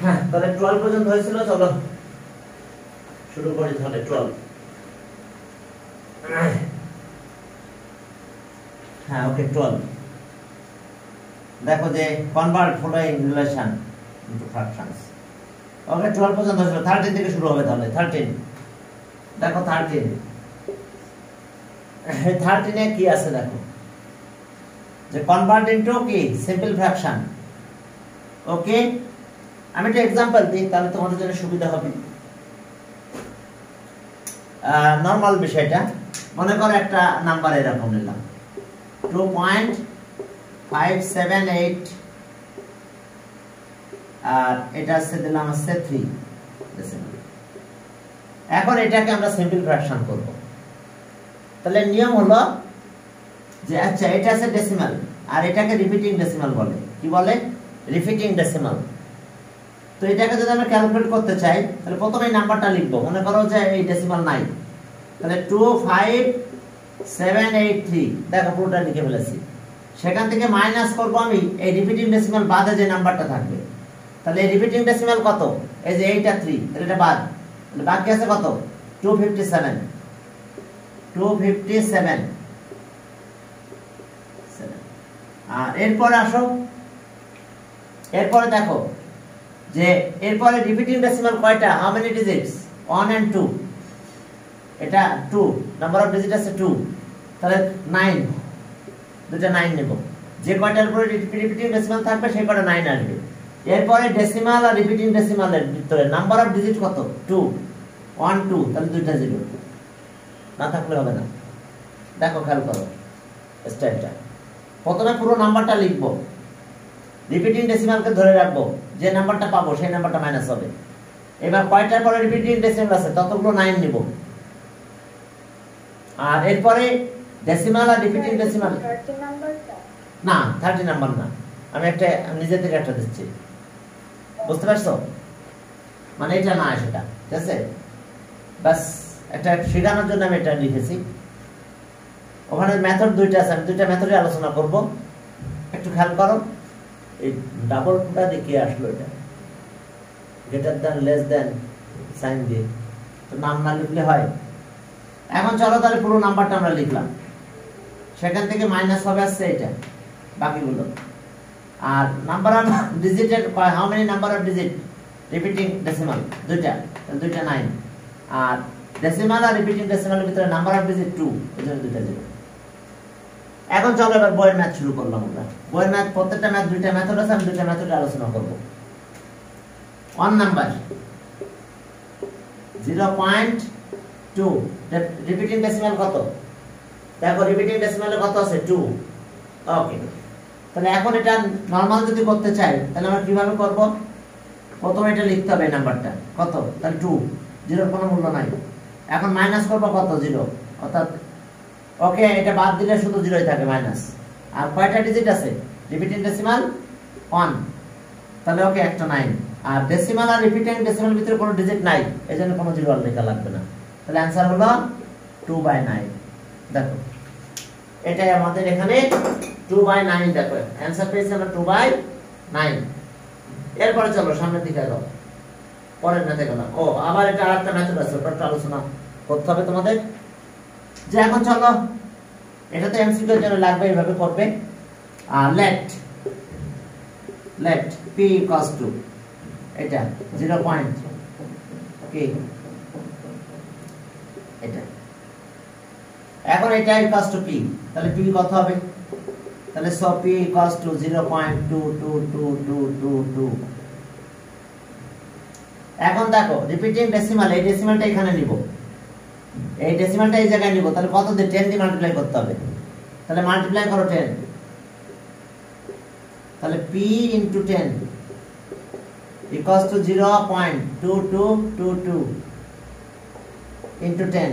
হ্যাঁ, তাহলে 12 পর্যন্ত হয়েছিল। চলো শুরু করি তাহলে 12। হ্যাঁ, ওকে 12। দেখো যে convert following relation into fractions. Okay 12 পর্যন্ত হয়েছিল, 13 থেকে শুরু হবে তাহলে। 13 দেখো, 13 এ কি আছে দেখো, যে কনভার্ট ইনটু কি সিম্পল ফ্র্যাকশন। ওকে, আমি একটা एग्जांपल দিই তাহলে তোমাদের জন্য সুবিধা হবে। নরমাল বিষয়টা মনে করো, একটা নাম্বার এরকম নিলাম 2.578 আর এটা আছে দিলাম আছে 3 ডেসিমাল। এখন এটাকে আমরা সিম্পল ফ্র্যাকশন করব। তাহলে নিয়ম হলো যে আচ্ছা, এটা আছে ডেসিমাল আর এটাকে রিপিটিং ডেসিমাল বলে। কি বলে? Repeating decimal. তো এটাকে যদি আমরা ক্যালকুলেট করতে চাই তাহলে প্রথমে নাম্বারটা লিখব। মনে করো যে এই ডেসিমাল নাই, তাহলে 25783 দেখো পুরোটা লিখে ফেলেছি। সেখান থেকে মাইনাস করব আমি এই রিপিটিং ডেসিমাল বাদে যে নাম্বারটা থাকবে। তাহলে এই রিপিটিং ডেসিমাল কত? এই যে এইটা 3, তাহলে এটা বাদ, তাহলে বাকি আছে কত? 257। আর এরপরে আসো, এরপরে দেখো যে এরপরে রিপিটিং ডেসিমাল কয়টা? How many digits? 1 and 2। এটা 2, নাম্বার অফ ডিজিট আছে 2, তাহলে 9, দুটো 9 নেব। যে কয়টার উপরে রিপিটিং ডেসিমাল থাকবে সেই কয়টা 9 আসবে। এরপরে ডেসিমাল আর রিপিটিং ডেসিমালের ভিতরে নাম্বার অফ ডিজিট কত? 2, 1 2, তাহলে দুইটা 0 না থাকলে হবে না। দেখো খেয়াল করো স্টাইলটা। প্রথমে পুরো নাম্বারটা লিখবো, রিপিটিং ডেসিমালকে ধরে রাখবো, যে নাম্বারটা পাবো সেই নাম্বারটা মাইনাস হবে। এবার কয়টার পরে রিপিটিং ডেসিমাল আছে ততগুলো 9 নিব। আর এরপরে ডেসিমাল আর রিপিটিং ডেসিমাল না, 30 নাম্বার না, আমি একটা নিজে থেকে একটা দিচ্ছি, বুঝতে পারছো? মানে এটা না, সেটা ঠিক আছে, বাস একটা শেখানোর জন্য আমি এটা লিখেছি। ওখানে মেথড দুইটা আছে, আমি দুইটা মেথডে আলোচনা করব। একটু খেয়াল করো, এই ডাবল ফুটা দেখিয়ে আসলো, এটা greater than less than sign দিয়ে, তো নাম না লিখলে হয়। এখন চলো তাহলে পুরো নাম্বারটা আমরা লিখলাম, সেখান থেকে মাইনাস হবে আসছে এটা বাকিগুলো। আর নাম্বার অফ ডিজিটের how many number of digit? Repeating decimal দুইটা, দুইটা 9। আর ডেসিমাল আর রিপিটিং ডেসিমালের ভিতরে নাম্বার অফ ডিজিট 2, এজন্য দুইটা 0। এখন চলো এবার বইয়ের ম্যাথ শুরু করলাম আমরা। বইয়ের ম্যাথ, প্রত্যেকটা ম্যাথ দুইটা মেথড আছে, আমি দুইটা মেথডে আলোচনা করব। 1 নাম্বার 0.2, রিপিটিং ডেসিমাল কত? দেখো রিপিটিং ডেসিমালে কত আছে? 2। ওকে, তাহলে এখন এটা নরমাল যদি করতে চাই তাহলে আমরা কিভাবে করব? প্রথমে এটা লিখতে হবে নাম্বারটা কত, তাহলে 2, 0 কোনো মূল্য নাই। এখন মাইনাস করব কত? 0, অর্থাৎ ওকে এটা বাদ দিলে শুধু 0ই থাকে মাইনাস। আর কয়টা ডিজিট আছে? রিপিটিং ডেসিমাল 1, তাহলে ওকে একটা 9। আর ডেসিমাল আর রিপিটিং ডেসিমালের ভিতরে কোনো ডিজিট নাই, এজন্য কোনো 0 আর লেখা লাগবে না। তাহলে आंसर হলো 2/9। দেখো এটাই আমাদের এখানে 2/9। দেখো आंसर পেয়েছি আমরা 2/9। এরপরে চলো সামনের দিকে যাও, পরের ম্যাথে গেলাম। ও আবার এটা আরেকটা মেথড আছে, ওটা আলোচনা করতে হবে তোমাদের। যে এখন চলো, এটা তো এমসিকিউ এর জন্য লাগবে, এইভাবে করবে। লেট p equals to এটা 0 পয়েন্ট ওকে এটা। এখন এটা equals to p, তাহলে p কত হবে? তাহলে সো p equals to 0.2222222। এখন দেখো রিপিটিং ডেসিমাল, এই ডেসিমালটা এখানে নিব, এই ডেসিমালটা এই জায়গায় নিব, তাহলে কত দিয়ে? 10 দিয়ে মাল্টিপ্লাই করতে হবে। তাহলে মাল্টিপ্লাই করো 10, তাহলে p into 10 equals to 0.2222 into 10।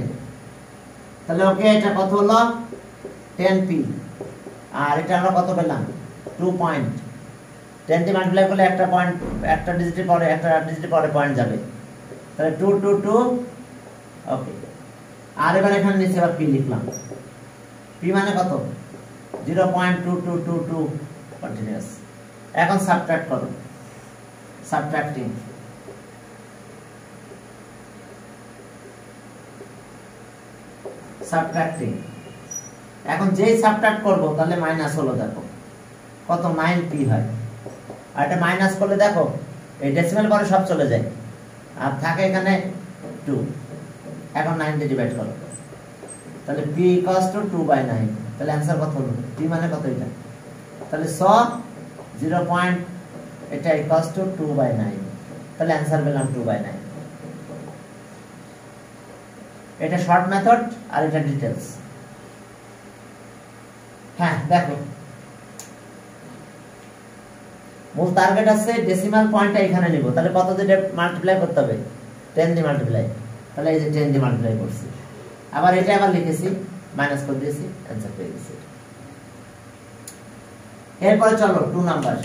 তাহলে ওকে এটা কত হলো? 10p। আর এটা আমরা কত পেলাম? 2 পয়েন্ট। 10 দিয়ে মাল্টিপ্লাই করলে একটা পয়েন্ট, একটা ডিজিটের পরে একটা ডিজিটের পরে পয়েন্ট যাবে, তাহলে 222। ওকে, আর এবার এখানে নিচে আবার p লিখলাম। p মানে কত? 0.2222 কন্টিনিউয়াস। এখন সাবট্রাক্ট করো, সাবট্রাক্টিং, সাবট্রাক্টিং। এখন যেই সাবট্রাক্ট করব তাহলে মাইনাস হলো, দেখো কত 9p হয়। আর এটা মাইনাস করলে দেখো এই ডেসিমাল পরে সব চলে যায় আর থাকে এখানে 2। এখন 9 দিয়ে ডিভাইড করো, তাহলে p ইকুয়ালস টু 2/9। তাহলে आंसर কত হলো? p মানে কত এটা? তাহলে 0. এটা ইকুয়ালস টু 2/9। তাহলে आंसर পেলাম 2/9। এটা শর্ট মেথড আর এটা ডিটেইলস। হ্যাঁ দেখো, মূল টার্গেট আছে ডেসিমাল পয়েন্টটা এখানে নিব, তাহলে কত দিয়ে মাল্টিপ্লাই করতে হবে? 10 দিয়ে মাল্টিপ্লাই। তাহলে এই যে 10 দিয়ে মাল্টিপ্লাই করছি, আবার এটা আবার লিখেছি, মাইনাস করে দিয়েছি, आंसर পেয়ে গেছি। এরপরে চলো 2 নাম্বার।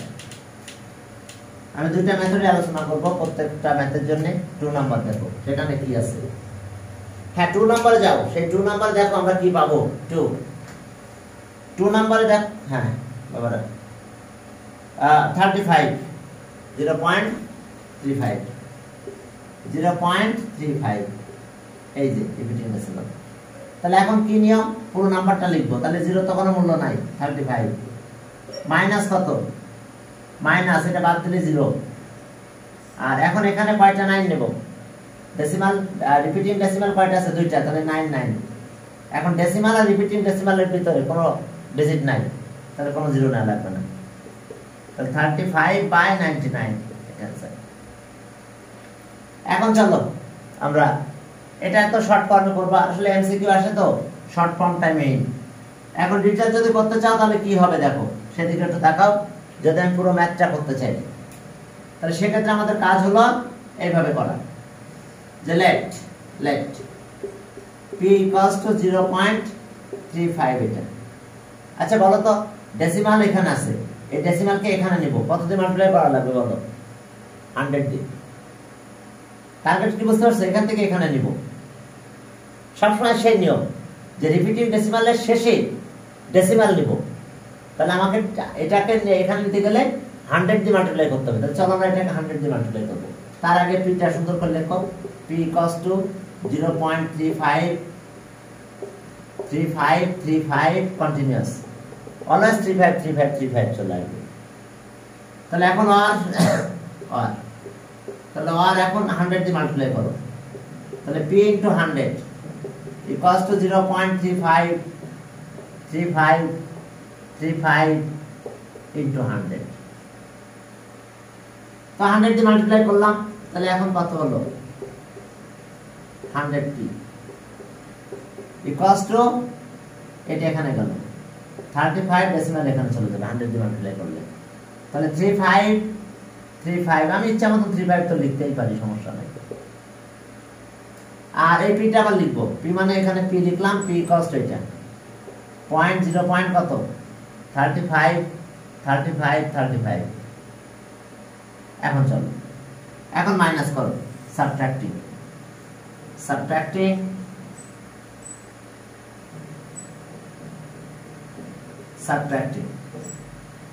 আমি দুইটা মেথডে আলোচনা করব, প্রত্যেকটা মেথডের জন্য 2 নাম্বার দেখো সেখানে কি আছে। হ্যাঁ 2 নাম্বারে যাও, সেই 2 নাম্বার দেখো আমরা কি পাবো। 2 নাম্বারে দেখ, হ্যাঁ বাবা 35 0.35 0.35 এই যে রিপিটিং ডেসিমাল। তাহলে এখন কি নিয়ম? পুরো নাম্বারটা লিখবো, তাহলে 0 তো কোনো মূল্য নাই। 35 মাইনাস কত? মাইনাস এটা বাদ দিলে 0। আর এখন এখানে কয়টা 9 নেব? ডেসিমাল রিপিটিং ডেসিমাল কয়টা আছে? 2টা, তাহলে 9 9। এখন ডেসিমাল আর রিপিটিং ডেসিমালের ভিতরে কোনো ডিজিট নাই, তাহলে কোনো 0 না লাগবে না। তাহলে 35/99 आंसर। এখন চলো আমরা এটা তো শর্ট ফর্মে করব, আসলে এমসিকিউ আসে তো শর্ট ফর্মটা মেইন। এখন ডিটেইল যদি করতে চাও তাহলে কি হবে দেখো, সেদিকে একটু তাকাও। যদি আমি পুরো ম্যাথটা করতে চাই তাহলে সেক্ষেত্রে আমাদের কাজ হলো এইভাবে করা, যে লেট p = 0.35 এটা। আচ্ছা বলো তো, ডেসিমাল এখানে আছে, এই ডেসিমালকে এখানে নিব, কত দিয়ে মাল্টিপ্লাই করা লাগবে বলো? 100 দিয়ে। টার্গেট কি বুঝতে পারছো? এখান থেকে এখানে নিব। সবসময় সেই নিয়ম যে রিপিটিং ডেসিমালের শেষে ডেসিমাল নিব। তাহলে আমাকে এটাকে এখানে নিতে গেলে 100 দিয়ে মাল্টিপ্লাই করতে হবে। তাহলে চলো আমরা এটাকে 100 দিয়ে মাল্টিপ্লাই করব। তার আগে পিটা সুন্দর করে লেখো, p = 0.35 কন্টিনিউয়াস, অলওয়েজ 35 চলে আসবে। তাহলে এখন তাহলে এখন 100 দিয়ে মাল্টিপ্লাই করো, তাহলে p * 100 = 0.35 * 100। তো 100 দিয়ে মাল্টিপ্লাই করলাম, তাহলে এখন কত হলো? 100p এটা এখানে গেল 35 ডেসিমাল এখানে চলে যাবে 100 দিয়ে মাল্টিপ্লাই করলে। তাহলে 35 আমি ইচ্ছা মতো 35 তো লিখতেই পারি, সমস্যা নাই। আর এই পিটা আবার লিখবো, p মানে এখানে p লিখলাম, p = এটা পয়েন্ট 0 পয়েন্ট কত? 35। এখন চলো এখন মাইনাস করো, সাবট্রাক্টিং।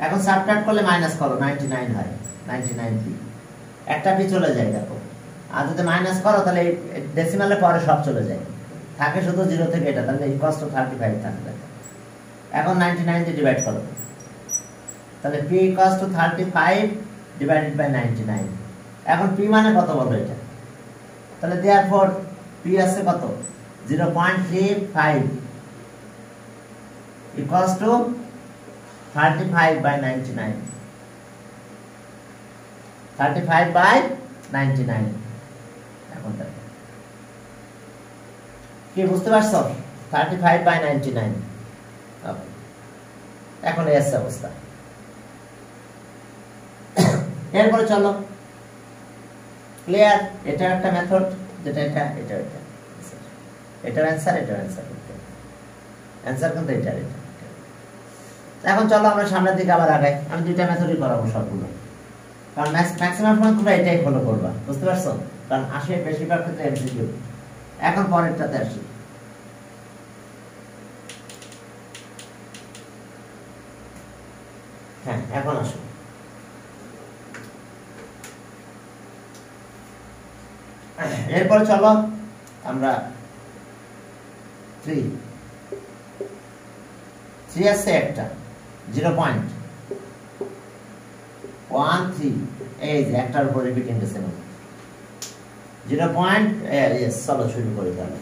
এখন সাবট্রাক্ট করলে মাইনাস করো, 99 হয়, 99p। একটা p চলে যায় দেখো। আর যদি মাইনাস করো তাহলে ডেসিমালের পরে সব চলে যায়, থাকে শুধু 0 থেকে এটা, তাহলে = 35 থাকবে। এখন 99 দিয়ে ডিভাইড করো, তাহলে p = 35 / 99। এখন p মানে কত বলো এটা? তাহলে therefore p আছে কত? 0.35 = 35/99। 35/99। এখন দেখো কি বুঝতে পারছো? 35/99। এখন এই আছে অবস্থা। এরপরে চলো, ক্লিয়ার? এটা একটা মেথড, যেটা এটা এটার অ্যান্সার কিন্তু এটা। এখন চলো আমরা সামনের দিকে আবার আগাই। আমি দুইটা মেথডই করাবো সবগুলো, কারণ ম্যাক্সিমাম সময় তোমরা এটাই ফলো করবা, বুঝতে পারছো? কারণ বেশিরভাগ ক্ষেত্রে এমসিকিউ। এখন পরেরটাতে আসি। হ্যাঁ এখন আসো, এরপর চলো আমরা 3 আছে একটা 0.13 এই যে একটার উপর রিপিটিং ডেসিমাল 0. yes চলো শুরু করি তাহলে।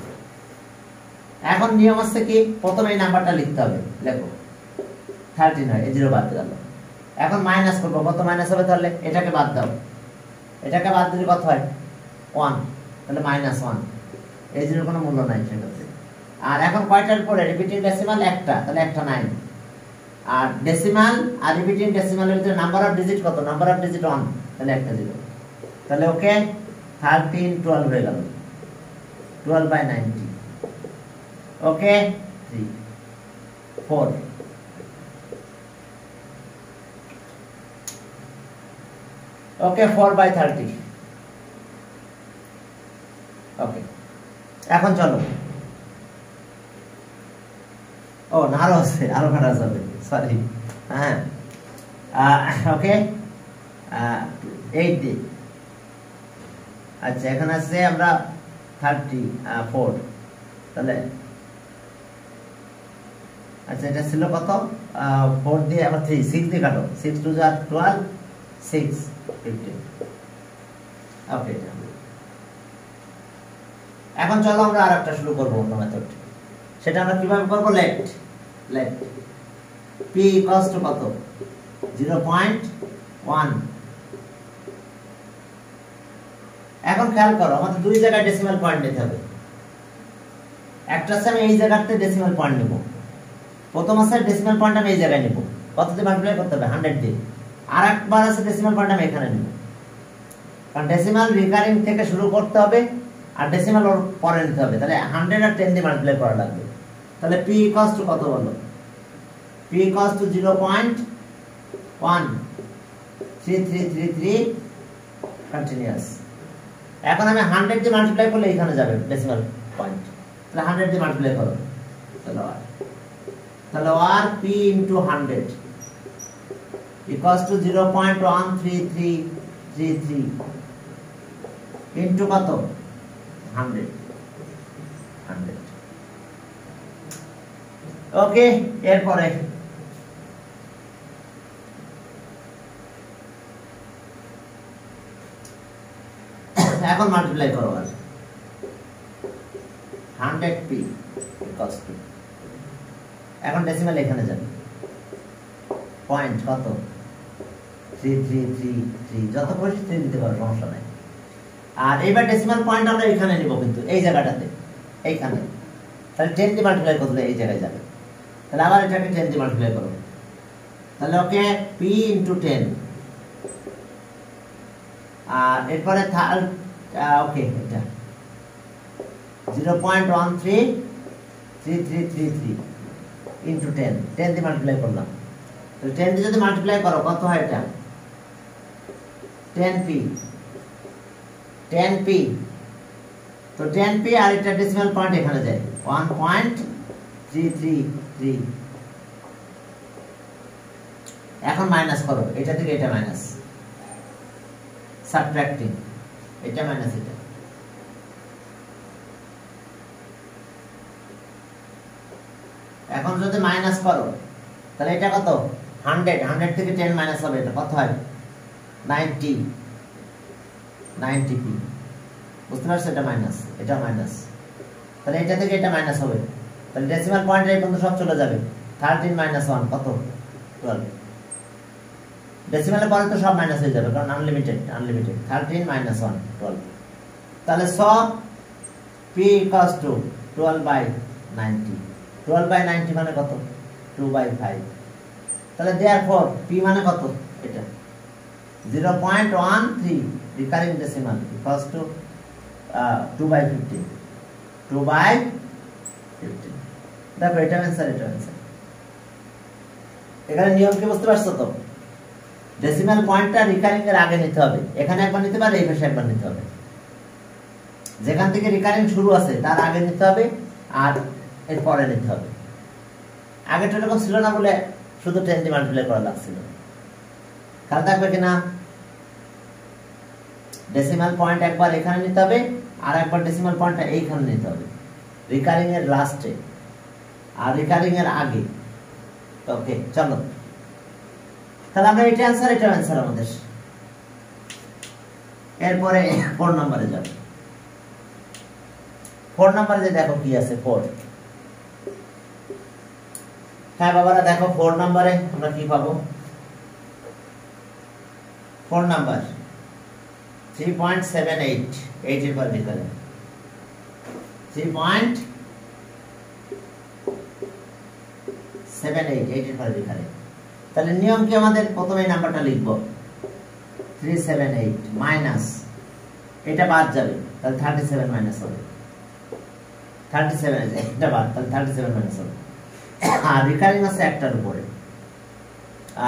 এখন নিয়ম আছে কি, প্রথমে এই নাম্বারটা লিখতে হবে, লেখো 13 হয়, এই 0 বাদ গেল। এখন মাইনাস করব, কত মাইনাস হবে তাহলে? এটাকে বাদ দাও, এটাকে বাদ দিলে কত হয়? 1, তাহলে -1, এই 0 কোনো মূল্য নাই সেটাতে। আর এখন কয়টার পরে রিপিটিং ডেসিমাল? একটা, তাহলে একটা 9। আর ডেসিমাল আর রিপিটিং ডেসিমালের ভিতরে নাম্বার অফ ডিজিট কত? নাম্বার অফ ডিজিট 1, তাহলে একটা 0। তাহলে ওকে 13 12 হয়ে গেল, 12/90। ওকে 3 4 ওকে 4/30। ওকে এখন চলো, ও না আরো আছে, আরো কাটা যাবে, সরি। হ্যাঁ ওকে 8 ডে। আচ্ছা এখন আছে আমরা 34, তাহলে আচ্ছা এটা ছিল কত? 4 দিয়ে আবার 3 6 দিয়ে কাটো, 6 2 যা 12 6 15। ওকে এখন চলো আমরা আরেকটা শুরু করব, অন্য মেথড। সেটা আমরা কিভাবে করব? লেট p ইকুয়ালস টু কত? 0.1। এখন খেয়াল করো, আমাদের দুই জায়গায় ডেসিমাল পয়েন্ট নিতে হবে। একটা আছে আমি এই জায়গাতে ডেসিমাল পয়েন্ট নেব, প্রথম আছে ডেসিমাল পয়েন্ট আমি এই জায়গায় নেব, কত দিয়ে মাল্টিপ্লাই করতে হবে? 100 দিয়ে। আর একবার আছে ডেসিমাল পয়েন্ট আমি এখানে নেব, কারণ ডেসিমাল রিকারিং থেকে শুরু করতে হবে আর ডেসিমাল ওর পরে নিতে হবে, তাহলে 100 আর 10 দিয়ে মাল্টিপ্লাই করা লাগবে। তাহলে p ইকুয়ালস টু কত বলো? p equals to 0.13333 continuous. এখন আমি 100 দিয়ে মাল্টিপ্লাই করলে এখানে যাবে ডেসিমাল পয়েন্ট, তাহলে 100 দিয়ে মাল্টিপ্লাই করো, তাহলে আর p into 100 equals to 0.13333 into কত? 100। ওকে এরপরে এখন মাল্টিপ্লাই করো, আর 100p ইকুয়ালস টু, এখন ডেসিমাল এখানে যাবে, পয়েন্ট কত? 3333, যত খুশি 3 দিতে পারো, সমস্যা নাই। আর এবার ডেসিমাল পয়েন্ট আমরা এখানে নিব, কিন্তু এই জায়গাটাতে, এইখানে, তাহলে 10 দিয়ে মাল্টিপ্লাই করলে এই জায়গায় যাবে, তাহলে আবার এটাকে 10 দিয়ে মাল্টিপ্লাই করো, তাহলে ওকে p ইনটু 10। আর এরপরে ওকে এটা 0.133333 ইনটু 10 দিয়ে মাল্টিপ্লাই করলাম, তাহলে 10 দিয়ে যদি মাল্টিপ্লাই করো কত হয়? এটা 10p তো 10p, আর এটা ডেসিমাল পয়েন্ট এখানে যায় 1.333। এখন মাইনাস করো, এটা থেকে এটা মাইনাস, সাবট্রাক্টিং, এটা মাইনাস এটা। এখন যদি মাইনাস করো তাহলে এটা কত? 100 থেকে 10 মাইনাস হবে, এটা কত হয়? 90p। বুঝতে পারছো? এটা মাইনাস, এটা মাইনাস, তাহলে এটা থেকে এটা মাইনাস হবে, তাহলে ডেসিমাল পয়েন্ট এই পর্যন্ত সব চলে যাবে। 13 - 1 কত? 12। ডেসিমালের পরে তো সব মাইনাস হয়ে যাবে, কারণ আনলিমিটেড। 13 - 1 12। তাহলে সব p ইকুয়ালস টু 12/90। 12/90 মানে কত? 2/5। তাহলে देयरफॉर p মানে কত? এটা 0.13 রিকারিং ডেসিমাল ইকুয়ালস টু 2/15। 2/15। দেখো এটা आंसर, এটা आंसर। এখানে নিয়ম কি বুঝতে পারছো তো? ডেসিমাল পয়েন্টটা রিকারিং এর আগে নিতে হবে, এখানে একবার নিতে পারে, এই পাশে একবার নিতে হবে। যেখান থেকে রিকারিং শুরু আছে তার আগে নিতে হবে আর এর পরে নিতে হবে। আগেটা এরকম ছিল না বলে শুধু 10 দিয়ে মাল্টিপ্লাই করা লাগছিল। খেয়াল থাকবে কিনা? ডেসিমাল পয়েন্ট একবার এখানে নিতে হবে আর একবার ডেসিমাল পয়েন্টটা এইখানে নিতে হবে, রিকারিং এর লাস্টে আর রিকারিং এর আগে। ওকে চলো, তাহলে আমরা এটা অ্যান্সার আমাদের। এরপরে 4 নম্বরে যাব। 4 নম্বরে যে দেখো কি আছে 4। হ্যাঁ বাবারা দেখো 4 নম্বরে আমরা কি পাবো। 4 নাম্বার 3.78 8 এর পর লিখলে 3.78 8 এর পর লিখলে। তাহলে নিয়ম কি, আমাদের প্রথমে নাম্বারটা লিখব 378 মাইনাস এটা বাদ যাবে, তাহলে 37 মাইনাস হবে 37, এটা বাদ, তাহলে 37 মাইনাস হবে। আর রিকারিং আছে একটার উপরে,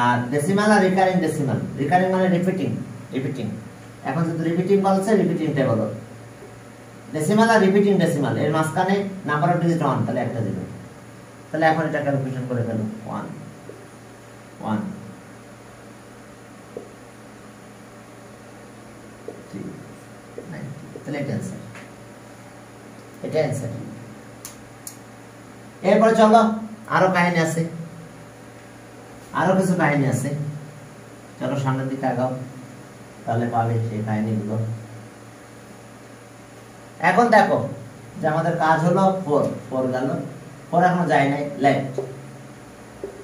আর ডেসিমাল আর রিকারিং ডেসিমাল, রিকারিং মানে রিপিটিং। এখন যদি রিপিটিং বলছে রিপিটিংটা বলো, ডেসিমাল আর রিপিটিং ডেসিমাল এর মাঝখানে নাম্বার অফ ডিজিট 1, তাহলে একটা দিবে। তাহলে এখন এটা ক্যালকুলেশন করে ফেলো 1 1 3 9, তাহলে এটা অ্যান্সার। এরপরে চলো আরো কাহিনী আছে, আরো কিছু কাহিনী আছে। চলো সামনের দিকে আগাও, তাহলে পাবে সেই কাহিনীগুলো। এখন দেখো যে আমাদের কাজ হলো 4 গেল, 4 এখনো যায় নাই।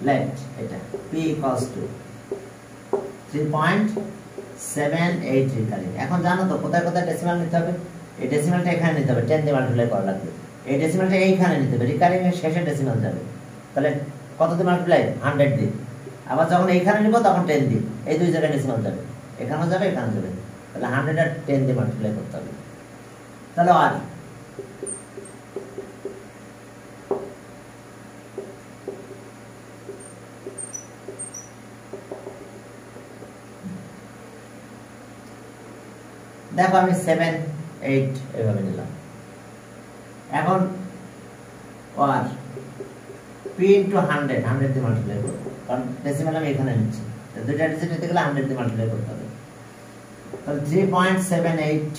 লেফট এটা p equals to 3.78 রিকারিং। এখন জানো তো কোথায় কোথায় ডেসিমাল নিতে হবে। এই ডেসিমালটা এখানে নিতে হবে, 10 দিয়ে মাল্টিপ্লাই করা লাগবে। এই ডেসিমালটা এইখানে নিতে হবে, রিকারিং এর শেষে ডেসিমাল যাবে। তাহলে কত দিয়ে মাল্টিপ্লাই, 100 দিয়ে। আবার যখন এইখানে নিব তখন 10 দিয়ে, এই দুই জায়গায় ডেসিমাল যাবে, এখানেও যাবে এখানে যাবে। তাহলে 100 আর 10 দিয়ে মাল্টিপ্লাই করতে হবে। তাহলে আর দেখো আমি 7 8 এভাবে নিলাম। এখন আর p into 100 দিয়ে মাল্টিপ্লাই করব, কারণ ডেসিমাল আমি এখানে নিচ্ছি, দুইটা ডিজিট নিতে গেলে 100 দিয়ে মাল্টিপ্লাই করতে হবে। তাহলে 3.78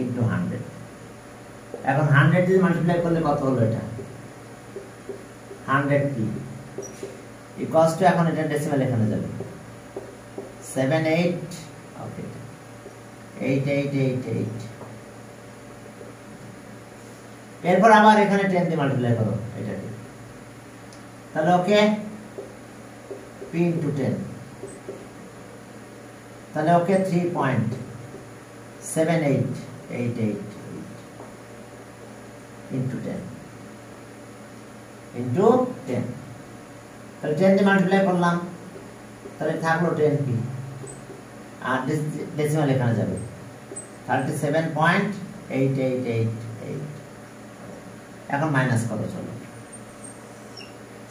into 100। এখন 100 দিয়ে মাল্টিপ্লাই করলে কত হলো, এটা 100p ইকুয়ালস টু, এখন এটা ডেসিমাল এখানে যাবে 78, ওকে 8888। এরপর আবার এখানে 10 দিয়ে মাল্টিপ্লাই করো এটা, তাহলে ওকে p into 10, তাহলে ওকে 3.7888 into 10 into 10। তাহলে 10 দিয়ে মাল্টিপ্লাই করলাম, তাহলে থাকলো 10p, আর ডেসিমাল এখানে যাবে 37.8888। এখন মাইনাস করো, চলো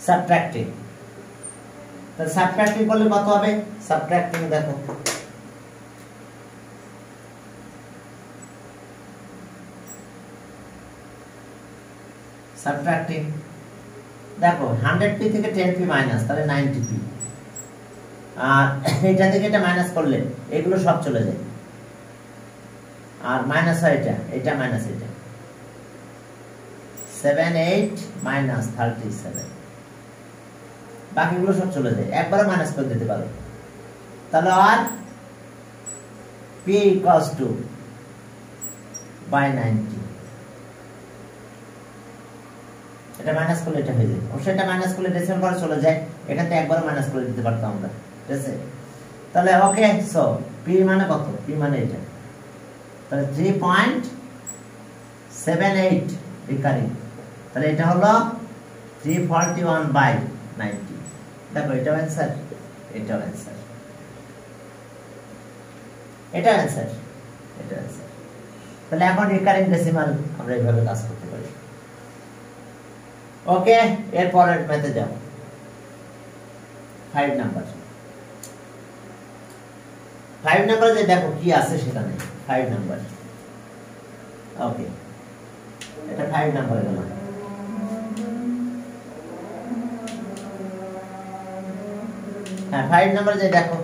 সাবট্রাক্টিং। তাহলে সাবট্রাক্টিং করলে কত হবে, সাবট্রাক্টিং দেখো সাবট্রাক্টিং দেখো 100p থেকে 10p মাইনাস, তাহলে 90p। আর এটা থেকে এটা মাইনাস করলে এগুলো সব চলে যায়, আর মাইনাস হয় এটা মাইনাস এটা 78 মাইনাস 37, বাকিগুলো সব চলে যায়, একবারে মাইনাস করে দিতে পারো। তাহলে আর p equals to by 90, এটা মাইনাস করলে এটা হয়ে যায়। অবশ্যই এটা মাইনাস করলে ডেসিমাল করে চলে যায়, এখান থেকে একবারে মাইনাস করে দিতে পারতাম আমরা, ঠিক আছে। তাহলে ওকে, সো p মানে কত, p মানে এটা, তাহলে 3.78 রিকারিং, তাহলে এটা হলো 341/90। দেখো এটাও অ্যান্সার, এটাও অ্যান্সার, এটা অ্যান্সার, এটা অ্যান্সার। তাহলে এখন রিকারিং ডেসিমাল আমরা এইভাবে কাজ করতে পারি। ওকে, এর পরের ম্যাথে যাও 5 নাম্বার। 5 নাম্বার যে দেখো কি আছে সেখানে 5 নাম্বার। ওকে, এটা 5 নাম্বার গেল। হ্যাঁ 5 নাম্বার যে দেখো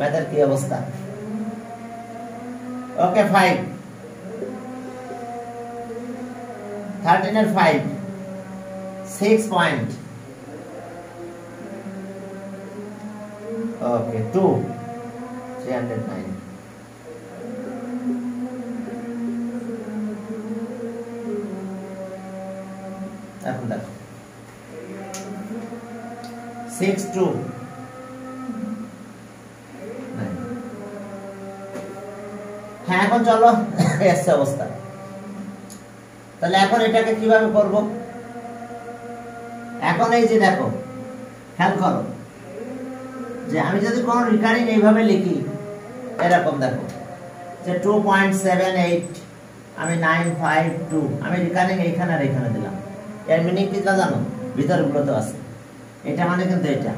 ম্যাথের কি অবস্থা? ওকে 5 13 এর 5 6 পয়েন্ট ওকে 2 309 এখন দেখো 6 2 হ্যাঁ এখন চলো এসছে অবস্থা। তাহলে এখন এটাকে কিভাবে করব? এখন এই যে দেখো খেয়াল করো যে আমি যদি কোনো রিকারিং এইভাবে লিখি এরকম দেখো যে 2.78 আমি 952 আমি রিকারিং এইখানে আর এখানে দিলাম। এর মিনিং কি জানো? ভিতরে গুলোতে আছে। এটা মানে কিন্তু এটা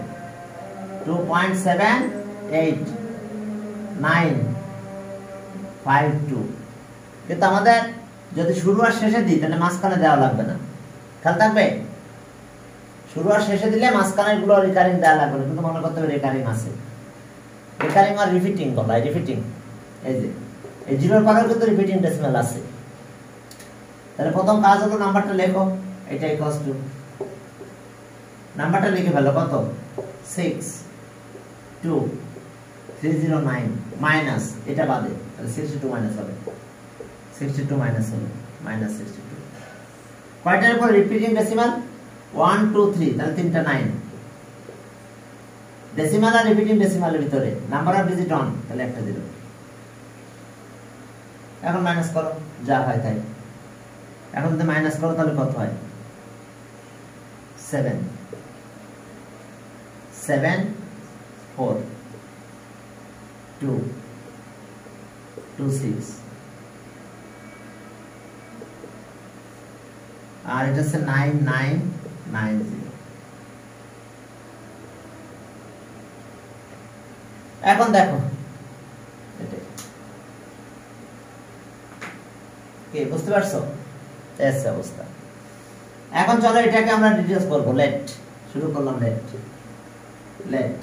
2.78 952 কিন্তু আমাদের যদি শুরু আর শেষে দিই তাহলে মাঝখানে দেওয়া লাগবে না। খেয়াল থাকবে শুরু আর শেষে দিলে মাঝখানের গুলো রিকারিং দেওয়া লাগবে না, কিন্তু মনে করতে হবে রিকারিং আছে। রিকারিং আর রিপিটিং বলা হয়। রিপিটিং এই যে এই জিরোর পরেও কিন্তু রিপিটিং ডেসিমাল আছে। তাহলে প্রথম কাজ হলো নাম্বারটা লেখো। এটা ইকুয়ালস টু নাম্বারটা লিখে ফেলো কত 62309 মাইনাস এটা বাদে তাহলে 62 মাইনাস হবে 62 মাইনাস হবে মাইনাস 62 কয়টার উপর রিপিটিং ডেসিমাল 1 2 3 তাহলে তিনটা 9 ডেসিমাল আর রিপিটিং ডেসিমালের ভিতরে নাম্বার অফ ডিজিট অন তাহলে একটা 0 এখন মাইনাস করো যা হয় তাই। এখন যদি মাইনাস করো তাহলে কত হয় 7 7 4 2 2 6 আর এটা হচ্ছে 9990। এখন দেখো কি বুঝতে পারছো এসে অবস্থা। এখন চলো এটাকে আমরা ডিটেইলস করব। লেট শুরু করলাম লেট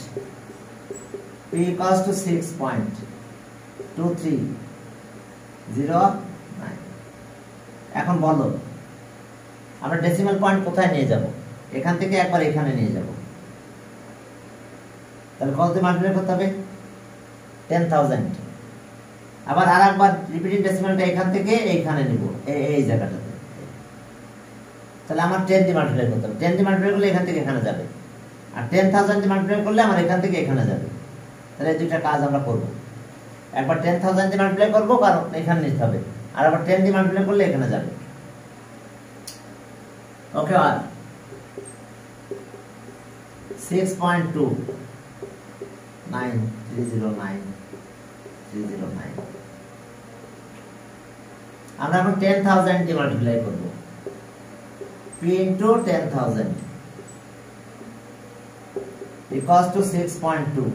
p equals to 6.2309 এখন বলো আমরা ডেসিমাল পয়েন্ট কোথায় নিয়ে যাব? এখান থেকে একবার এখানে নিয়ে যাব। তাহলে কত দিয়ে মাল্টিপ্লাই করতে হবে 10000। আবার আরেকবার রিপিটিং ডেসিমালটা এখান থেকে এইখানে নিব এই জায়গাটাতে। তাহলে আমার 10 দিয়ে মাল্টিপ্লাই করতে হবে। 10 দিয়ে মাল্টিপ্লাই করলে এখান থেকে এখানে যাবে আর 10000 দিয়ে মাল্টিপ্লাই করলে আমার এখান থেকে এখানে যাবে। তাহলে এই দুইটা কাজ আমরা করব। একবার 10000 দিয়ে মাল্টিপ্লাই করব কারণ এখানে নিতে হবে, আর আবার 10 দিয়ে মাল্টিপ্লাই করলে এখানে যাবে। ওকে আর 6.29309309 আমরা এখন 10000 দিয়ে মাল্টিপ্লাই করব। p into 10000 equals to 6.2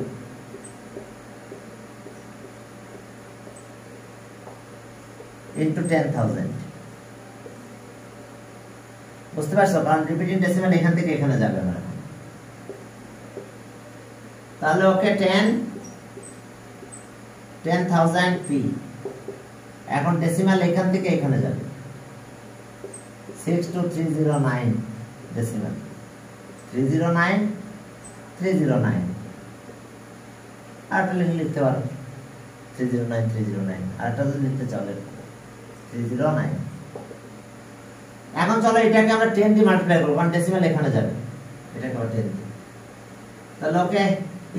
into 10000। বুঝতে পারছো? কারণ রিপিটিং ডেসিমাল এখান থেকে এখানে যাবে না। তাহলে ওকে 10000 p এখন ডেসিমাল এখান থেকে এখানে যাবে 62309 ডেসিমাল 309 আর লিখতে পারো 309 আর এটা যদি লিখতে চাও 309। এখন চলো এটাকে আমরা 10 দিয়ে মাল্টিপ্লাই করব কারণ ডেসিমাল এখানে যাবে। এটাকে আমরা 10 দিয়ে তাহলে ওকে p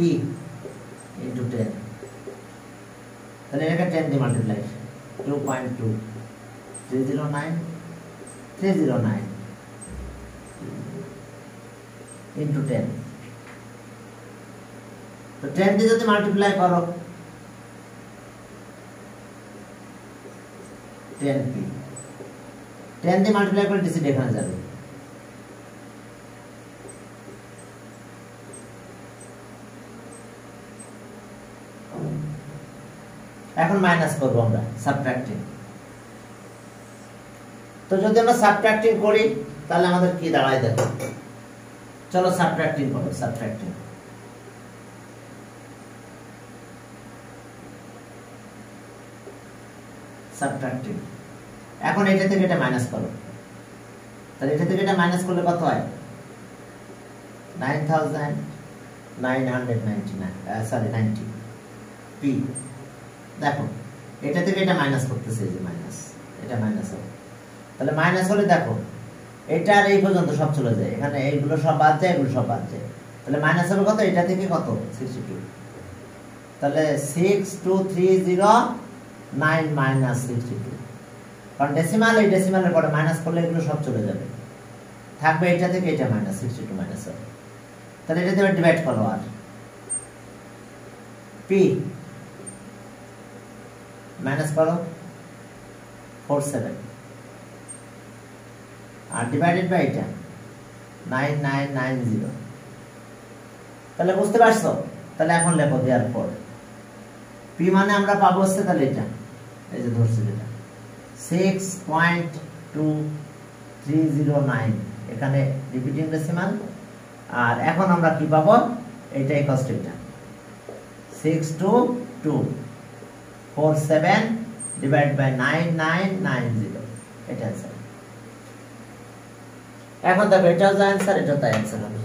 into 10 তাহলে এটাকে 10 দিয়ে মাল্টিপ্লাই 2.2 309 into 10 তো 10 দিয়ে যদি মাল্টিপ্লাই করো 10p 10 দিয়ে মাল্টিপ্লাই করে ডিজিট এখানে যাবে। এখন মাইনাস করব আমরা সাবট্রাক্টিং। তো যদি আমরা সাবট্রাক্টিং করি তাহলে আমাদের কি দাঁড়ায় দেখো। চলো সাবট্রাক্টিং করো। সাবট্রাক্টিং সাবট্রাক্টিং। এখন এটা থেকে এটা মাইনাস করো, তাহলে এটা থেকে এটা মাইনাস করলে কত হয়? 90 পি। দেখো এটা থেকে এটা মাইনাস করতেছে, এই যে মাইনাস, এটা মাইনাস হবে। তাহলে মাইনাস হলে দেখো এটা আর এই পর্যন্ত সব চলে যায়, এখানে এইগুলো সব বাদ যায়, এগুলো সব বাদ যায়। তাহলে মাইনাস হবে কত? এটা থেকে কত? 62। তাহলে 62309 মাইনাস 62, কারণ ডেসিমাল, এই ডেসিমালের পরে মাইনাস করলে এগুলো সব চলে যাবে, থাকবে এটা থেকে এটা মাইনাস 62 মাইনাস হবে। তাহলে এটা দিয়ে ডিভাইড করো, আর পি মাইনাস করো 47 আর ডিভাইডেড বাই এটা 9990। তাহলে বুঝতে পারছো? তাহলে এখন লেখো দেওয়ার পর পি মানে আমরা পাবো হচ্ছে তাহলে এটা, এই যে ধরছি যেটা 6.2309, এখানে রিপিটিং ডেসিমাল। আর এখন আমরা কি পাবো? এটাই কষ্ট, এটা 62247 ডিভাইড বাই 9990, এটা অ্যান্সার। এখন দেখো এটাও যা অ্যান্সার, এটাও তাই অ্যান্সার হবে।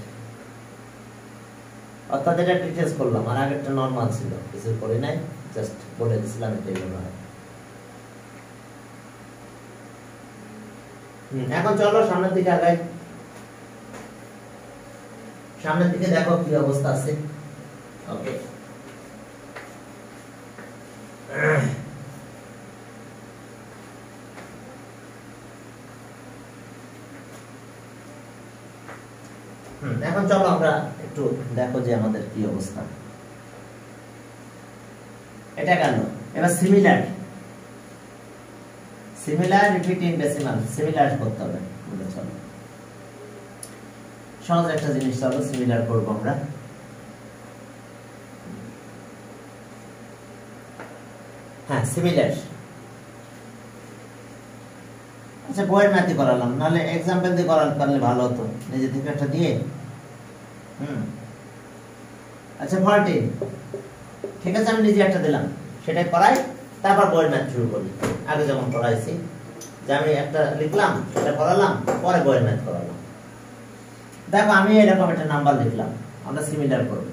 অর্থাৎ এটা ডিটেইলস করলাম, আর আগেরটা নরমাল ছিল, কিছু করি নাই, জাস্ট বলে দিছিলাম এটাই মনে হয়। এখন চলো সামনের দিকে আগাই। সামনের দিকে দেখো কি অবস্থা আছে। ওকে, এখন চলো আমরা একটু দেখো যে আমাদের কি অবস্থা। এটা গেল। এবার সিমিলার রিপিটিং ডেসিমাল, সিমিলার করতে হবে। চলো সহজ একটা জিনিস, চলো সিমিলার করবো আমরা। হ্যাঁ, সিমিলার। আচ্ছা, বইয়ের ম্যাথই করালাম, নাহলে এক্সাম্পল দিয়ে করাতে পারলে ভালো হতো, নিজে থেকে একটা দিয়ে। আচ্ছা 14, ঠিক আছে, আমি নিজে একটা দিলাম, সেটাই করাই, তারপর বইয়ের ম্যাথ শুরু করি। আগে যেমন করাইছি, যে আমি একটা লিখলাম, সেটা করালাম, পরে বইয়ের ম্যাথ করালাম। দেখো আমি এরকম একটা নাম্বার লিখলাম, আমরা সিমিলার করব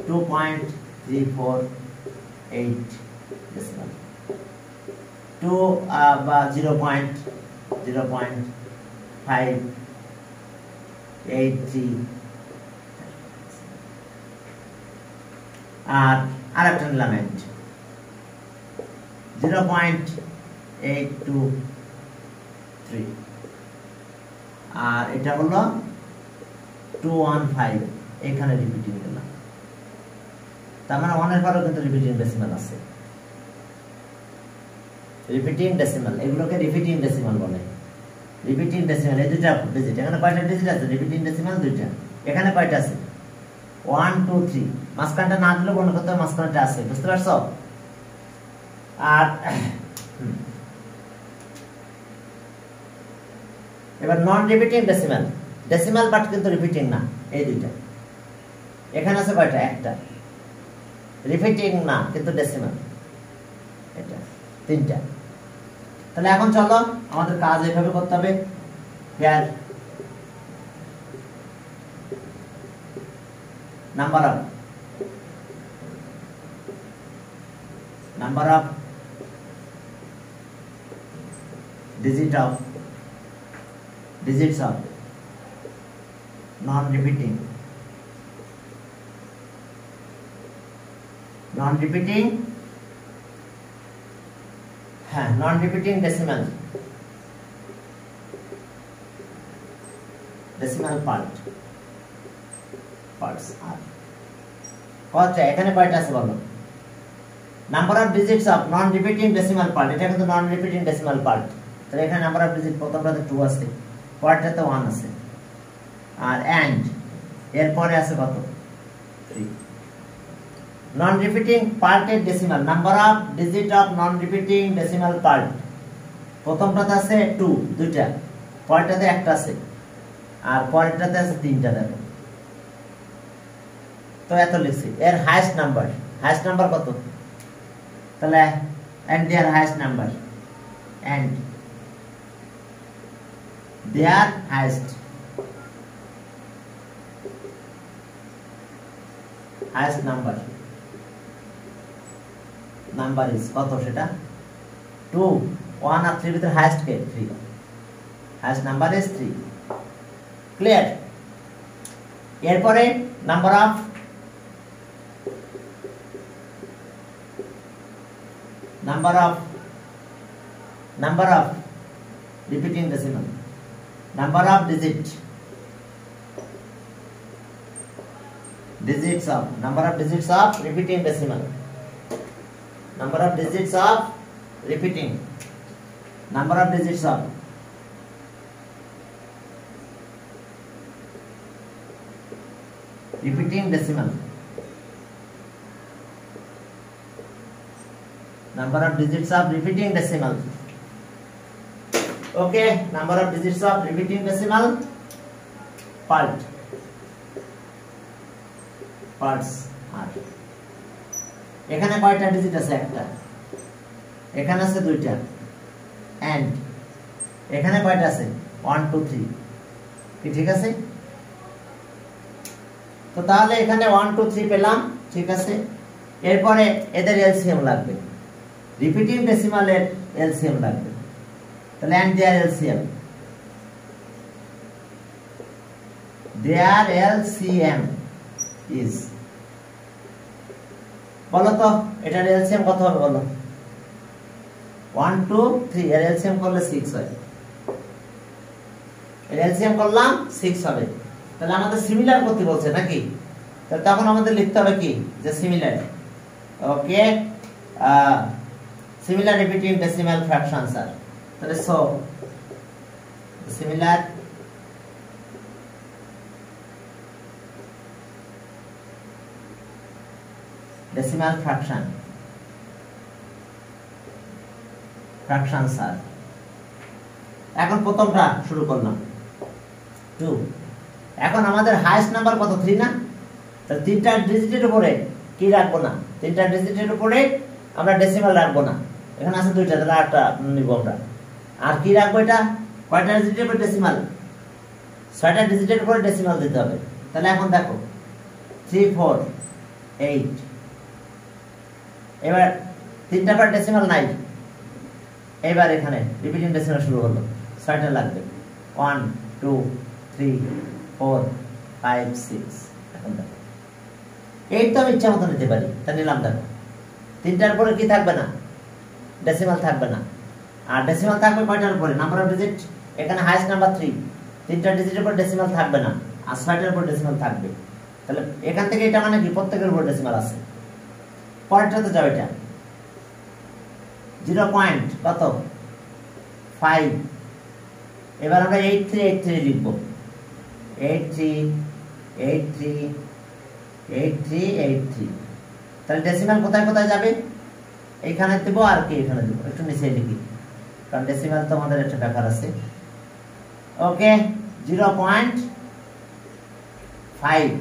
2.348 ডেসিমাল, 2 বা 0.583। আর আরেকটা নিলাম 0.823, আর এটা হলো 215, এখানে রিপিটিং দিলাম। তার মানে 1 এর পরেও কিন্তু রিপিটিং ডেসিমাল আছে। রিপিটিং ডেসিমাল, এগুলোকে রিপিটিং ডেসিমাল বলে। রিপিটিং ডেসিমাল এই দুইটা ডিজিট, এখানে কয়টা ডিজিট আছে? রিপিটিং ডেসিমাল দুইটা। এখানে কয়টা আছে? 1 2 3, মাঝখানটা না দিলে মনে করতে মাঝখানটা আছে, বুঝতে পারছো? আর এবার নন রিপিটিং ডেসিমাল, ডেসিমাল বাট কিন্তু রিপিটিং না, এই দুইটা। এখানে আছে কয়টা? একটা। রিপিটিং না কিন্তু ডেসিমাল, এটা 3টা। তাহলে এখন চলো আমাদের কাজ এইভাবে করতে হবে। Here number of digits of non-repeating decimal parts are কয়টা? এখানে কয়টা আছে বলো? Number of digits of non repeating decimal part, এটা কিন্তু নন রিপিটিং ডেসিমাল পার্ট। তাহলে এখানে নাম্বার অফ ডিজিট প্রথমটাতে 2 আছে, পরেরটাতে 1 আছে, আর এন্ড এরপরে আছে কত? 3। নন রিপিটিং পার্টের decimal, number of digit of non repeating decimal part, প্রথমটাতে আছে 2, দুইটা, পরেরটাতে একটা আছে, আর পরেরটাতে আছে 3টা। দেখো তো এত লিখছি। এর হাইয়েস্ট নাম্বার কত? তাহলে and their highest number, and their highest number is কত সেটা 2 1 আর 3 ভিতরে highest K 3 highest number is 3 clear এরপরে number of repeating decimal, number of digits of number of digits of repeating decimal, number of digits of repeating, number of digits of repeating decimal, number of digits of repeating decimal. Okay, number of digits of repeating decimal parts are এখানে কয়টা digit আছে একটা, এখানে আছে দুইটা, and এখানে কয়টা আছে 1 2 3 কি ঠিক আছে? তো তাহলে এখানে 1 2 3 পেলাম, ঠিক আছে। এরপরে এদের এলসিএম লাগবে, রিপিটিং ডেসিমালের এলসিএম লাগবে, তাহলে এন্ড দেয়ার এলসিএম ইজ, বলো তো এটার এলসিএম কত হবে বলো? 1 2 3 এর এলসিএম করলে 6 হয়, এর এলসিএম করলাম 6 হবে। তাহলে আমাদের সিমিলার করতে বলছে নাকি, তাহলে তখন আমাদের লিখতে হবে কি যে similar. Okay, similar repeating decimal fractions are, তাহলে so similar decimal fractions are, এখন প্রথমটা শুরু করলাম 2, এখন আমাদের হাইয়েস্ট নাম্বার কত 3 না, তাহলে তিনটা ডিজিটের উপরে কি রাখবো না, তিনটা ডিজিটের উপরে আমরা ডেসিমাল রাখবো না, এখানে আছে দুইটা, তাহলে আটটা নিব আমরা। আর কি রাখবো, এটা কয়টা ডিজিটের উপর ডেসিমাল, 6টা ডিজিটের উপর ডেসিমাল দিতে হবে। তাহলে এখন দেখো 3 4 8, এবার তিনটা পর ডেসিমাল নাই, এবার এখানে রিপিটিং ডেসিমাল শুরু হলো, 6টা লাগবে 1 2 3 4 5 6। এখন দেখো 8 তো আমি ইচ্ছা মতো নিতে পারি, তা নিলাম। দেখো তিনটার পরে কি থাকবে না, ডেসিমাল থাকবে না, আর ডেসিমাল থাকবে কয়টার উপরে, নাম্বার অফ ডিজিট, এখানে হাইয়েস্ট নাম্বার 3, তিনটা ডিজিটের উপর ডেসিমাল থাকবে না, আর 6টার উপর ডেসিমাল থাকবে। তাহলে এখান থেকে এটা মানে কি প্রত্যেকের উপর ডেসিমাল আছে। পরেরটাতে যাও, এটা 0 পয়েন্ট কত 5, এবার আমরা 8383 লিখব, 83838383। তাহলে ডেসিমাল কোথায় কোথায় যাবে, এইখানে দেব আর কি এখানে দেব, একটু নিচে লিখি কারণ ডেসিমাল তো আমাদের একটা ব্যাপার আছে। ওকে, 0.5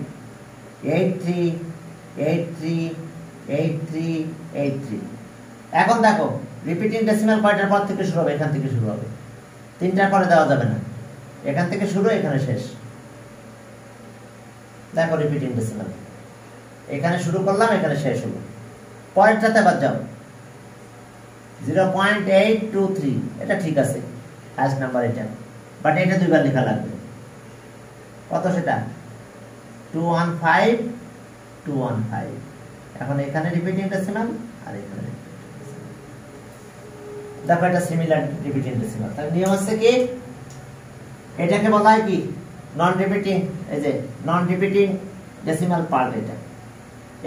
83838383। এখন দেখো রিপিটিং ডেসিমাল কয়টার পর থেকে শুরু হবে, এখান থেকে শুরু হবে, তিনটার পরে দেওয়া যাবে না, এখান থেকে শুরু এখানে শেষ। দেখো রিপিটিং ডেসিমাল এখানে শুরু করলাম, এখানে শেষ হলো। পরেরটাতে আবার যাও 0.823, এটা ঠিক আছে হাইয়েস্ট নাম্বার এটা, বাট এটা দুইবার লেখা লাগবে। কত সেটা 215 এখন এখানে রিপিটিং ডেসিমাল আর এখানে দেখো এটা সিমিলার রিপিটিং ডেসিমাল। তার নিয়ম হচ্ছে কি, এটাকে বলা হয় কি নন রিপিটিং, এই যে নন রিপিটিং ডেসিমাল পার্ট, এটা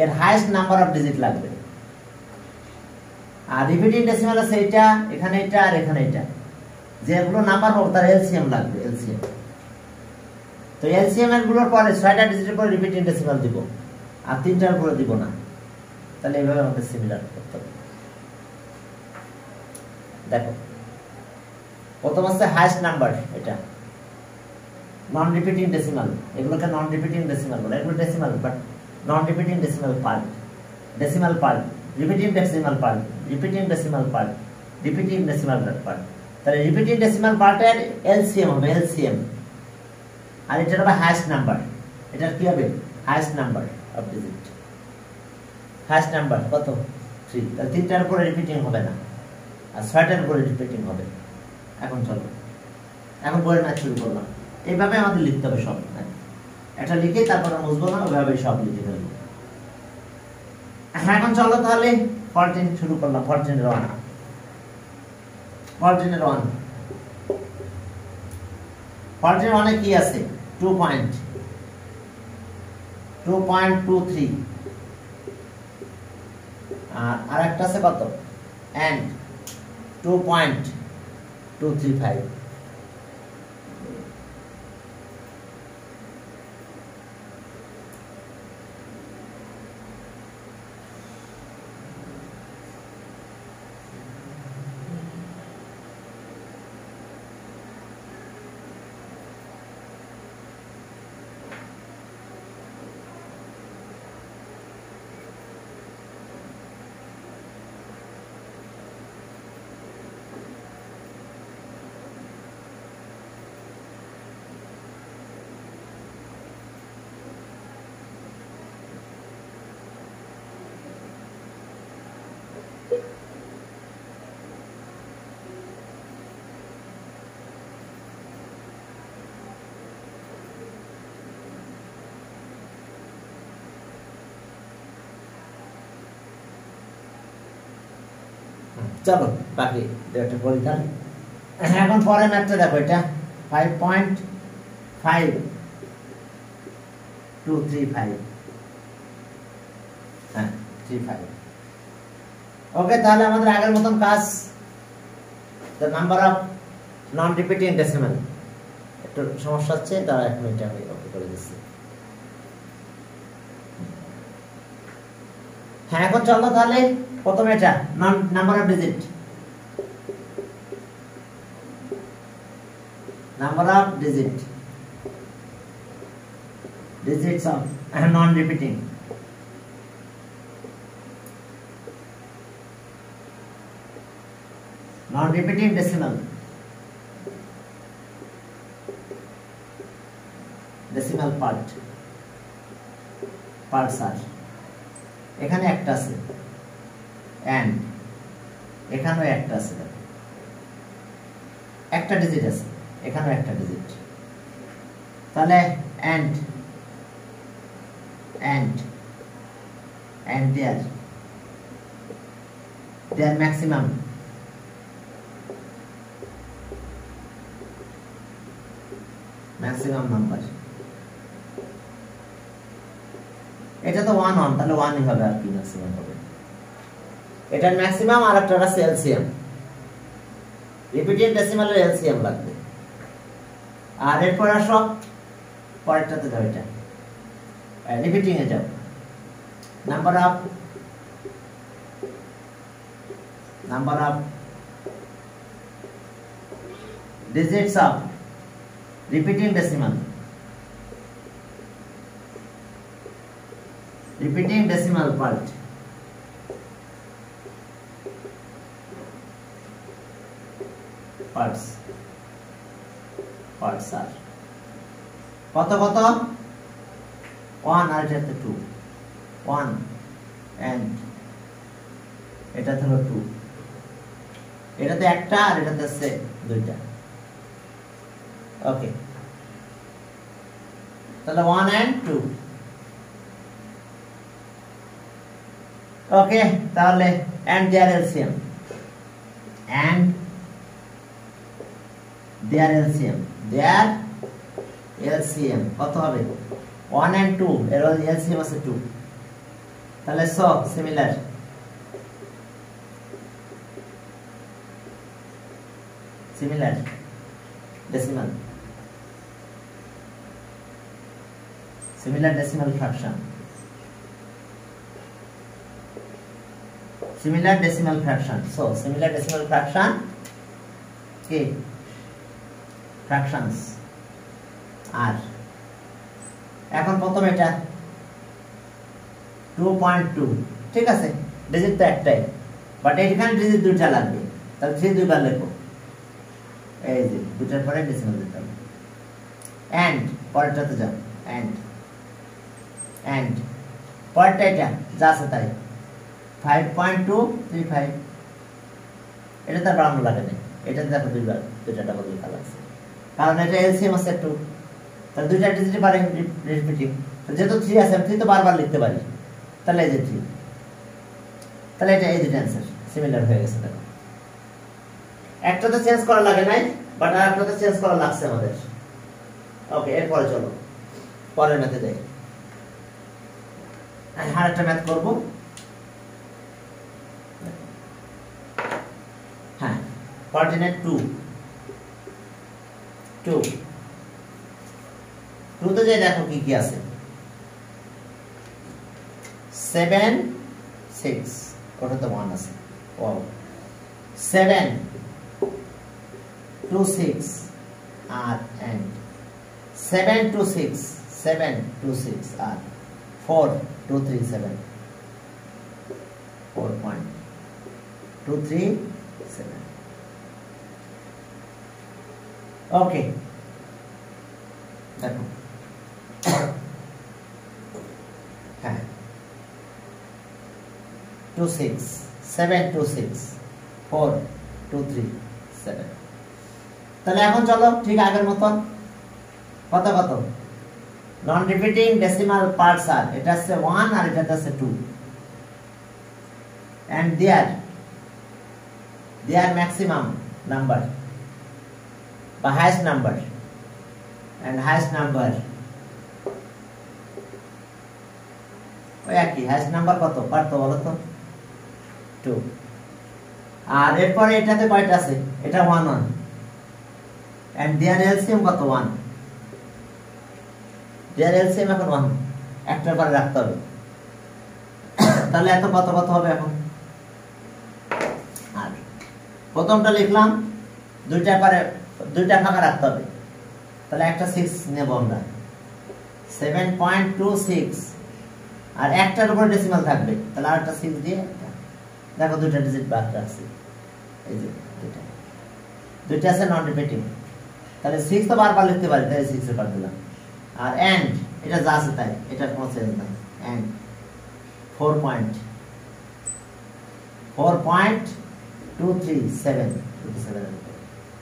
এর হাইয়েস্ট নাম্বার অফ ডিজিট লাগবে। আর রিপিটিং ডেসিমাল আছে এটা, এখানে এটা আর এখানে এটা, যেগুলো নাম্বার হবে তার এলসিএম লাগবে, এলসিএম। তো এলসিএম এর গুলোর পরে 6টা ডিজিটের পরে রিপিটিং ডেসিমাল দিব, আর 3টার উপরে দিব না। তাহলে এইভাবে আমাদের সিমিলার করতে হবে। দেখো প্রথম আছে হাইয়েস্ট নাম্বার, এটা নন রিপিটিং ডেসিমাল, এগুলোকে নন রিপিটিং ডেসিমাল বলে, এগুলো decimal but non repeating decimal part, decimal part repeating decimal part, repeating decimal part, repeating decimal part. তাহলে রিপিটিং ডেসিমাল পার্টের এলসিএম হবে এলসিএম, আর এটার হবে হাইয়েস্ট নাম্বার। এটার কি হবে? Highest number of digit. Highest number কত? 3। তাহলে 3টার উপরে রিপিটিং হবে না, আর 6টার উপরে রিপিটিং হবে। এখন চলো, এখন বইয়ের ম্যাথ শুরু করলাম। এইভাবে আমাদের লিখতে হবে সব। এটা লিখে তারপরে মুছবো না, ওইভাবে সব লিখে ফেলবো। এখন চলো তাহলে 14 শুরু করলাম। 14 এর 1, 14 এর 1, 14 এর 1 এ কি আছে? 2.23, আর একটা আছে কত? and 2.235। চলো বাকি একটা করি তাহলে। এখন পরের ম্যাথটা দেখো, এটা 5.5235। হ্যাঁ 35। ওকে, তাহলে আমাদের আগের মতন কাজ। The number of non repeating decimal. একটু সমস্যা হচ্ছে, তারা 1 মিনিট আমি ওকে করে দিচ্ছি। হ্যাঁ এখন চলো তাহলে প্রথমে এটা number of digit, number of digit, digits of non repeating. Non repeating decimal, decimal parts আর এখানে একটা আছে, and এখানেও একটা আছে, একটা ডিজিট আছে, এখানেও একটা ডিজিট। তাহলে and their maximum number। এটা তো 1 তাহলে 1ই হবে, আর কি ম্যাক্সিমাম হবে। এটার ম্যাক্সিমাম আর একটা আছে এলসিএম, রিপিটিং ডেসিমালের এলসিএম লাগবে। আর এরপর আসো পরেরটাতে যাও, এটা রিপিটিং এ যাও। Number of digits of repeating decimal, repeating decimal parts আর কত কত? 1 আর এটাতে 2, 1 and এটা হলো 2, এটাতে একটা আর এটাতে আছে 2টা। ওকে, তাহলে 1 and 2। ওকে, তাহলে and their LCM, and their LCM কত হবে? 1 and 2, এর LCM আছে 2। তাহলে so similar, decimal, similar decimal fraction, similar decimal fraction। So similar decimal fraction okay, fractions আর এখন প্রথম এটা 2.2, ঠিক আছে। ডিজিট তো একটাই, বাট এখানে ডিজিট দুইটা লাগবে, তাহলে 3 দুইবার লেখো, এই যে দুটার পরে ডেসিমাল দিতে হবে। এন্ড পরেরটাতে যাও, এন্ড পরেরটা এটা যা আছে তাই 5.235, এটা তার বাড়ানো লাগে না, এটা দেখো দুইবার দুইটা ডাবল লেখা লাগছে, কারণ এটা এলসিএম আছে 2, তাহলে দুইটা ডিজিট পারে রিপিটিং, যেহেতু 3 আছে 3 তো বারবার লিখতে পারি, তাহলে এই যে 3, তাহলে এটা এই দুটো অ্যান্সার সিমিলার হয়ে গেছে। দেখো একটাতে চেঞ্জ করা লাগে নাই, বাট আরেকটাতে চেঞ্জ করা লাগছে আমাদের। ওকে, এরপরে চলো পরের ম্যাথে যাই। আমি আরেকটা ম্যাথ করব। হ্যাঁ, কোঅর্ডিনেট 2 তে যাই, দেখো কি কি আছে। 7 6, ওটা তো 1 আছে। ওয়াও, 7 2 6 আর এন্ড 7 2 6 7 2 6 আর 4 2 3 7 4.237। ওকে, দেখো হ্যাঁ 2 6 7 2 6 4 2 3 7। তাহলে এখন চলো ঠিক আগের মতন, কত কত নন রিপিটিং ডেসিমাল পার্টস আর, এটা আছে 1 আর এটা আছে 2, and their maximum number বা highest number, and highest number ওই একই, highest number কত পারতো বলো তো 2, আর এরপরে এটাতে কয়টা আছে, এটা 1 1, and their LCM কত 1, their LCM এখন 1, একটার পরে রাখতে হবে, তাহলে এত কত কত হবে এখন। আর প্রথমটা লিখলাম, দুইটার পরে দুইটা ফাঁকা রাখতে হবে, তাহলে একটা 6 নেব আমরা, 7.26, আর একটার উপরে ডেসিমাল থাকবে, তাহলে আরেকটা 6 দিয়ে দেখো দুইটা ডিজিট বাদ রাখছি, এই যে দুইটা আছে নন রিপিটিং, তাহলে 6 তো বারবার লিখতে পারি, তাই 6 এর পর দিলাম। আর এন্ড এটা যা আছে তাই, এটা কোনো চেঞ্জ নাই, এন্ড 4.237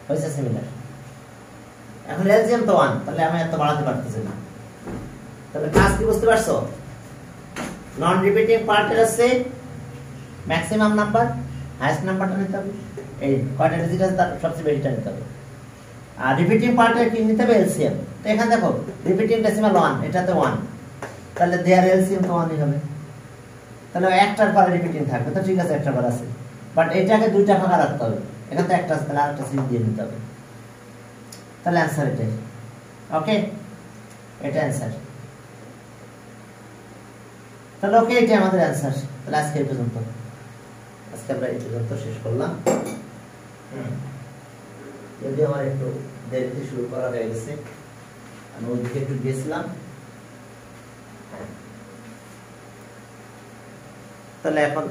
হয়েছে সিমিলার। এখন এলসিএম তো 1, তাহলে আমি এত বাড়াতে পারতেছি না, তাহলে কাজ কি বুঝতে পারছো, নন রিপিটিং পার্টের আছে ম্যাক্সিমাম নাম্বার, হাইয়েস্ট নাম্বারটা নিতে হবে, এই কয়টা ডিজিট আছে তার সবচেয়ে বেশিটা নিতে হবে, আর রিপিটিং পার্টের কি নিতে হবে এলসিএম। তো এখানে দেখো রিপিটিং ডেসিমাল 1, এটাতে 1, তাহলে দেয়ার এলসিএম তো 1ই হবে, তাহলে একটার পরে রিপিটিং থাকবে, তো ঠিক আছে একটার পর আছে, বাট এটাকে দুইটা ফাঁকা রাখতে হবে, এখানে তো একটা আছে, তাহলে আরেকটা সিম দিয়ে নিতে হবে, তাহলে অ্যান্সার এটাই। ওকে, এটা অ্যান্সার, তাহলে ওকে এটা আমাদের অ্যান্সার। তাহলে আজকে এই পর্যন্ত, আজকে আমরা এই পর্যন্ত শেষ করলাম। যদি আমার একটু দেরিতে শুরু করা হয়ে গেছে, আমি ওইদিকে একটু গেছিলাম, তাহলে এখন